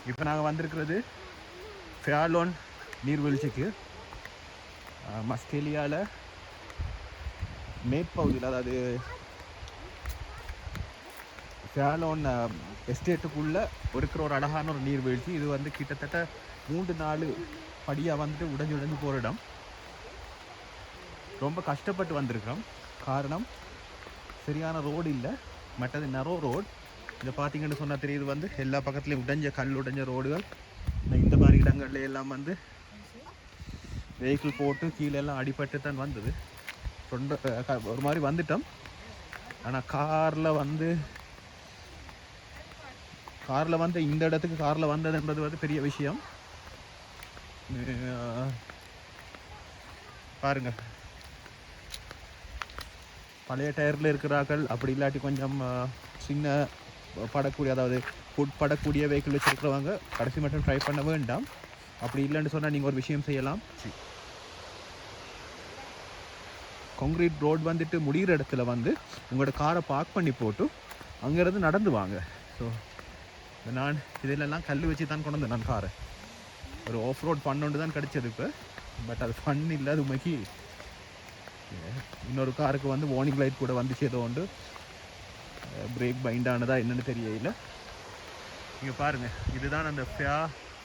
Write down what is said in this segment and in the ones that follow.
இப்போ நாங்கள் வந்திருக்கிறது ஃபேர்லோன் நீர்வீழ்ச்சிக்கு. மஸ்கெலியாவில் மேற்பகுதியில், அதாவது ஃபேர்லோன் எஸ்டேட்டுக்குள்ளே இருக்கிற ஒரு அழகான ஒரு நீர்வீழ்ச்சி. இது வந்து கிட்டத்தட்ட 3-4 படியாக வந்துட்டு உடைஞ்சு போகிற இடம். ரொம்ப கஷ்டப்பட்டு வந்திருக்கிறோம். காரணம் சரியான ரோடு இல்லை, மற்றது நரோ ரோடு. இதை பார்த்தீங்கன்னு சொன்னால் தெரியுது வந்து எல்லா பக்கத்துலேயும் கல் உடைஞ்ச ரோடுகள். இந்த மாதிரி இடங்கள்ல எல்லாம் வந்து வெஹிக்கிள் போட்டு கீழே எல்லாம் அடிபட்டு தான் வந்தது. ஒரு மாதிரி வந்துட்டோம். ஆனால் காரில் வந்து இந்த இடத்துக்கு காரில் வந்ததுன்றது வந்து பெரிய விஷயம். பாருங்க, பழைய டயரில் இருக்கிறார்கள். அப்படி இல்லாட்டி கொஞ்சம் சின்ன படக்கூடிய, அதாவது உட்படக்கூடிய வெஹிக்கிள் வச்சுருக்கிறவங்க கடைசி மட்டும் ட்ரை பண்ண வேண்டாம். அப்படி இல்லைன்னு சொன்னால் நீங்கள் ஒரு விஷயம் செய்யலாம். கான்கிரீட் ரோடு வந்துட்டு முடிகிற இடத்துல வந்து உங்களோட காரை பார்க் பண்ணி போட்டு அங்கேருந்து நடந்து வாங்க. ஸோ நான் இதிலெல்லாம் கல் வச்சு தான் கொண்டு வந்தேன். நான் காரை ஒரு ஆஃப் ரோட் பண்ணோண்டு தான் கிடச்சது இப்போ. பட் அது ஃபன் இல்லை. அது உண்மைக்கு இன்னொரு காருக்கு வந்து வார்னிங் லைட் கூட வந்து சேதோண்டு பிரேக் பைண்ட் ஆனதா என்னென்னு தெரியல. நீங்கள் பாருங்கள், இதுதான் அந்த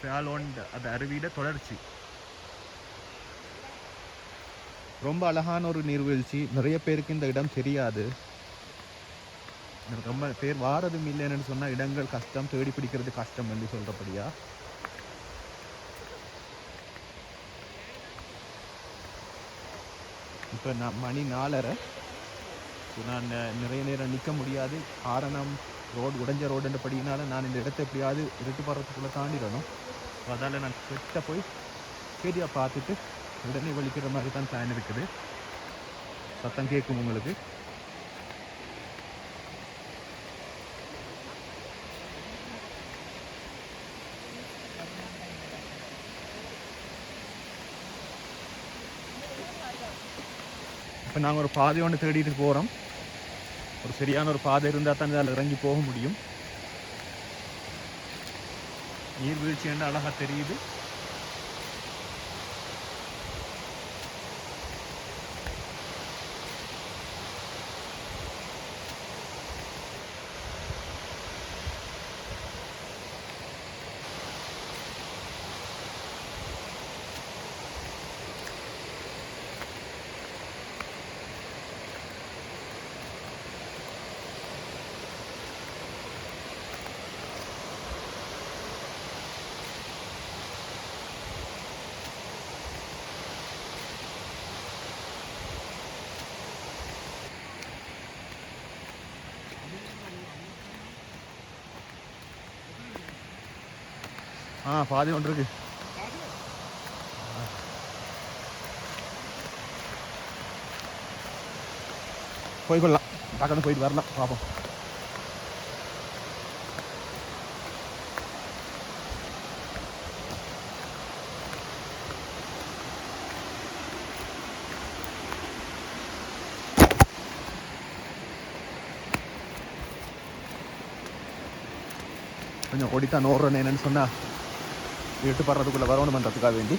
ஃபேர்லோன் அந்த அருவியில் தொடர்ச்சி. ரொம்ப அழகான ஒரு நீர்வீழ்ச்சி. நிறைய பேருக்கு இந்த இடம் தெரியாது. ரொம்ப பேர் வாரதும் இல்லைன்னு சொன்னால் இடங்கள் கஷ்டம், தேடி பிடிக்கிறது கஷ்டம் என்று சொல்கிறபடியா. இப்போ நான் மணி 4:30. நான் நிறைய நேரம் நிற்க முடியாது. காரணம் உடைஞ்ச ரோடுன்றபடினால நான் இந்த இடத்த எப்படியாவது இருட்டு போடுறதுக்குள்ளே தாண்டிடணும். அதால் நான் கிட்ட போய் ஏரியா பார்த்துட்டு உடனே வலிக்கிற மாதிரி தான் பிளான் இருக்குது. சத்தம் கேட்கும் உங்களுக்கு. இப்போ நாங்கள் ஒரு பாதை ஒன்று தேடிட்டு போகிறோம். ஒரு சரியான ஒரு பாதை இருந்தால் தான் அதில் இறங்கி போக முடியும். நீர்வீழ்ச்சி என்ன அழகாக தெரியுது. பாதி ஒன்று இருக்கு. போய்கொள்ளலாம், பக்கத்து போயிட்டு வரலாம், பார்ப்போம். கொஞ்சம் ஓடித்தான் ஓடுறேன். என்னன்னு சொன்னால் வீட்டு படுறதுக்குள்ளே வரணும் பண்ணுறதுக்காக வேண்டி.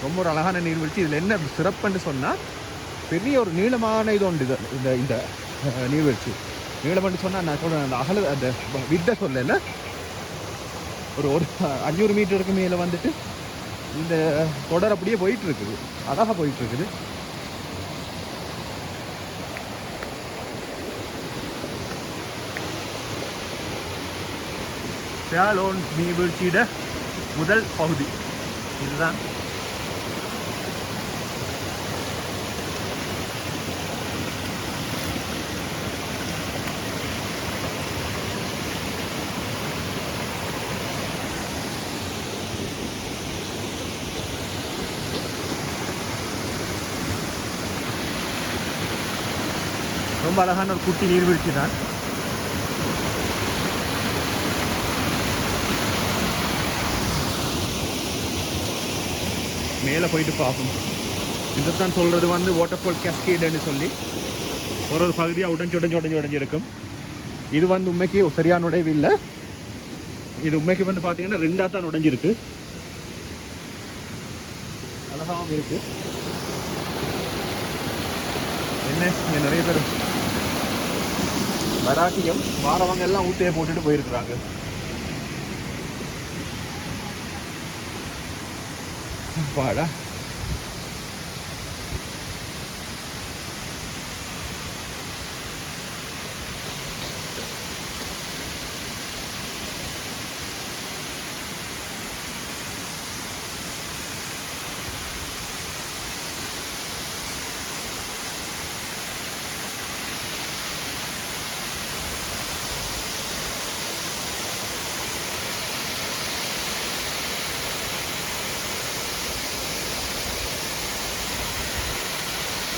ரொம்ப ஒரு அழகான நீர்வீழ்ச்சி. இதில் என்ன சிறப்புன்னு சொன்னால், பெரிய ஒரு நீளமான இது உண்டு. இந்த இந்த நீர்வீழ்ச்சி நீளம்னு சொன்னால் நான் சொல்கிறேன், அந்த அகல அந்த விட்ட சொல்லல, ஒரு 500 மீட்டருக்கு மேலே வந்துட்டு இந்த தொடர் அப்படியே போயிட்டு இருக்குது. அழகாக போயிட்டு இருக்குது. ஃபேர்லோன் நீர்வீழ்ச்சியோட முதல் பகுதி இதுதான். ரொம்ப அழகான ஒரு குட்டி நீர்வீழ்ச்சி தான். மேலே போயிட்டு பார்ப்போம். இதுதான் சொல்கிறது வந்து வாட்டர்ஃபால் கேஸ்கேடுன்னு சொல்லி ஒரு பகுதியாக உடஞ்சி இருக்கும். இது வந்து உண்மைக்கு சரியான உடைவு இல்லை. இது உண்மைக்கு வந்து பார்த்தீங்கன்னா 2ஆக தான் உடைஞ்சிருக்கு. அழகாகவும் இருக்கு. என்ன இங்கே நிறைய பேர் வராட்டியும் வாரவங்க எல்லாம் ஊத்தையை போட்டுட்டு போயிருக்கிறாங்க. பாடா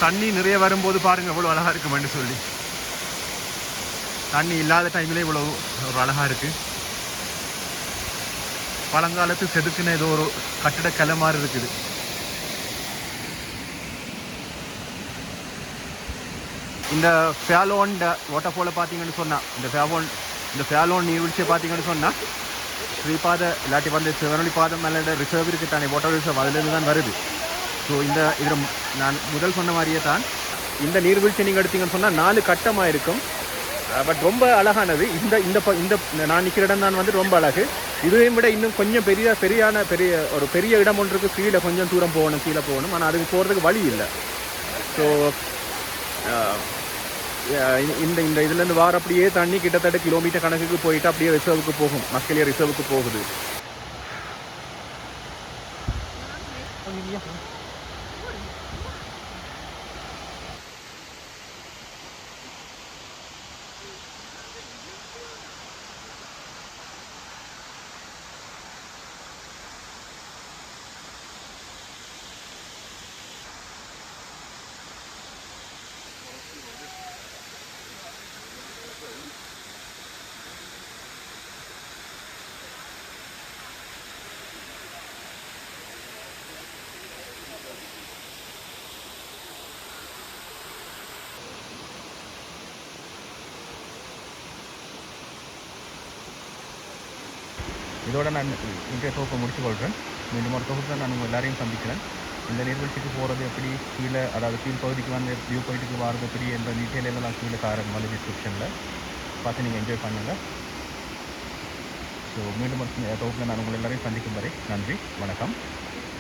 தண்ணி நிறைய வரும்போது பாருங்க எவ்வளோ அழகா இருக்குமென்னு சொல்லி. தண்ணி இல்லாத டைம்ல இவ்வளோ ஒரு அழகா இருக்கு. பழங்காலத்து செதுக்குன ஏதோ ஒரு கட்டிடக்கலை மாதிரி இருக்குது. இந்த ஃபேர்லான் வாட்டர்ஃபாலை பார்த்தீங்கன்னு சொன்னால், இந்த ஃபேர்லான் நீர்வீழ்ச்சியை பார்த்தீங்கன்னு சொன்னால் ஸ்ரீபாத இல்லாட்டி வந்து சிவனொலி பாதம் மேலே ரிசர்வ் இருக்குது தானே, வாட்டர் ரிசர்வ் அதுலேருந்து தான் வருது. ஸோ இதில் நான் முதல் சொன்ன மாதிரியே தான் இந்த நீர்வீழ்ச்சி நீங்கள் எடுத்தீங்கன்னு சொன்னால் 4 கட்டமாக இருக்கும். பட் ரொம்ப அழகானது. இந்த இந்த நான் நிற்கிற இடம் தான் வந்து ரொம்ப அழகு. இதையும் விட இன்னும் கொஞ்சம் பெரிய இடம் ஒன்று இருக்குது. கீழே கொஞ்சம் தூரம் போகணும், கீழே போகணும். ஆனால் அதுக்கு போகிறதுக்கு வழி இல்லை. ஸோ இந்த இதுலேருந்து வார அப்படியே தண்ணி கிட்டத்தட்ட கிலோமீட்டர் கணக்குக்கு போயிட்டு அப்படியே ரிசர்வுக்கு போகும். மஸ்கெலியா ரிசர்வுக்கு போகுது. இதோட நான் இன்றைய தொகுப்பை முடிச்சு கொள்கிறேன். மீண்டும் ஒரு தொகுப்பில் நான் உங்கள் எல்லாரையும் சந்திக்கிறேன். இந்த நீர்வீழ்ச்சிக்கு போகிறது எப்படி, கீழே அதாவது கீழ் பகுதிக்கு வந்து வியூ பாயிண்ட்டுக்கு வரது எப்படி என்ற டீட்டெயிலெல்லாம் நான் கீழே வந்து டிஸ்கிரிப்ஷனில் பார்த்து நீங்கள் என்ஜாய் பண்ணுங்கள். ஸோ மீண்டும் ஒரு தொகுப்பில் நான் உங்கள் எல்லாரையும் சந்திக்கும் வரை நன்றி, வணக்கம்.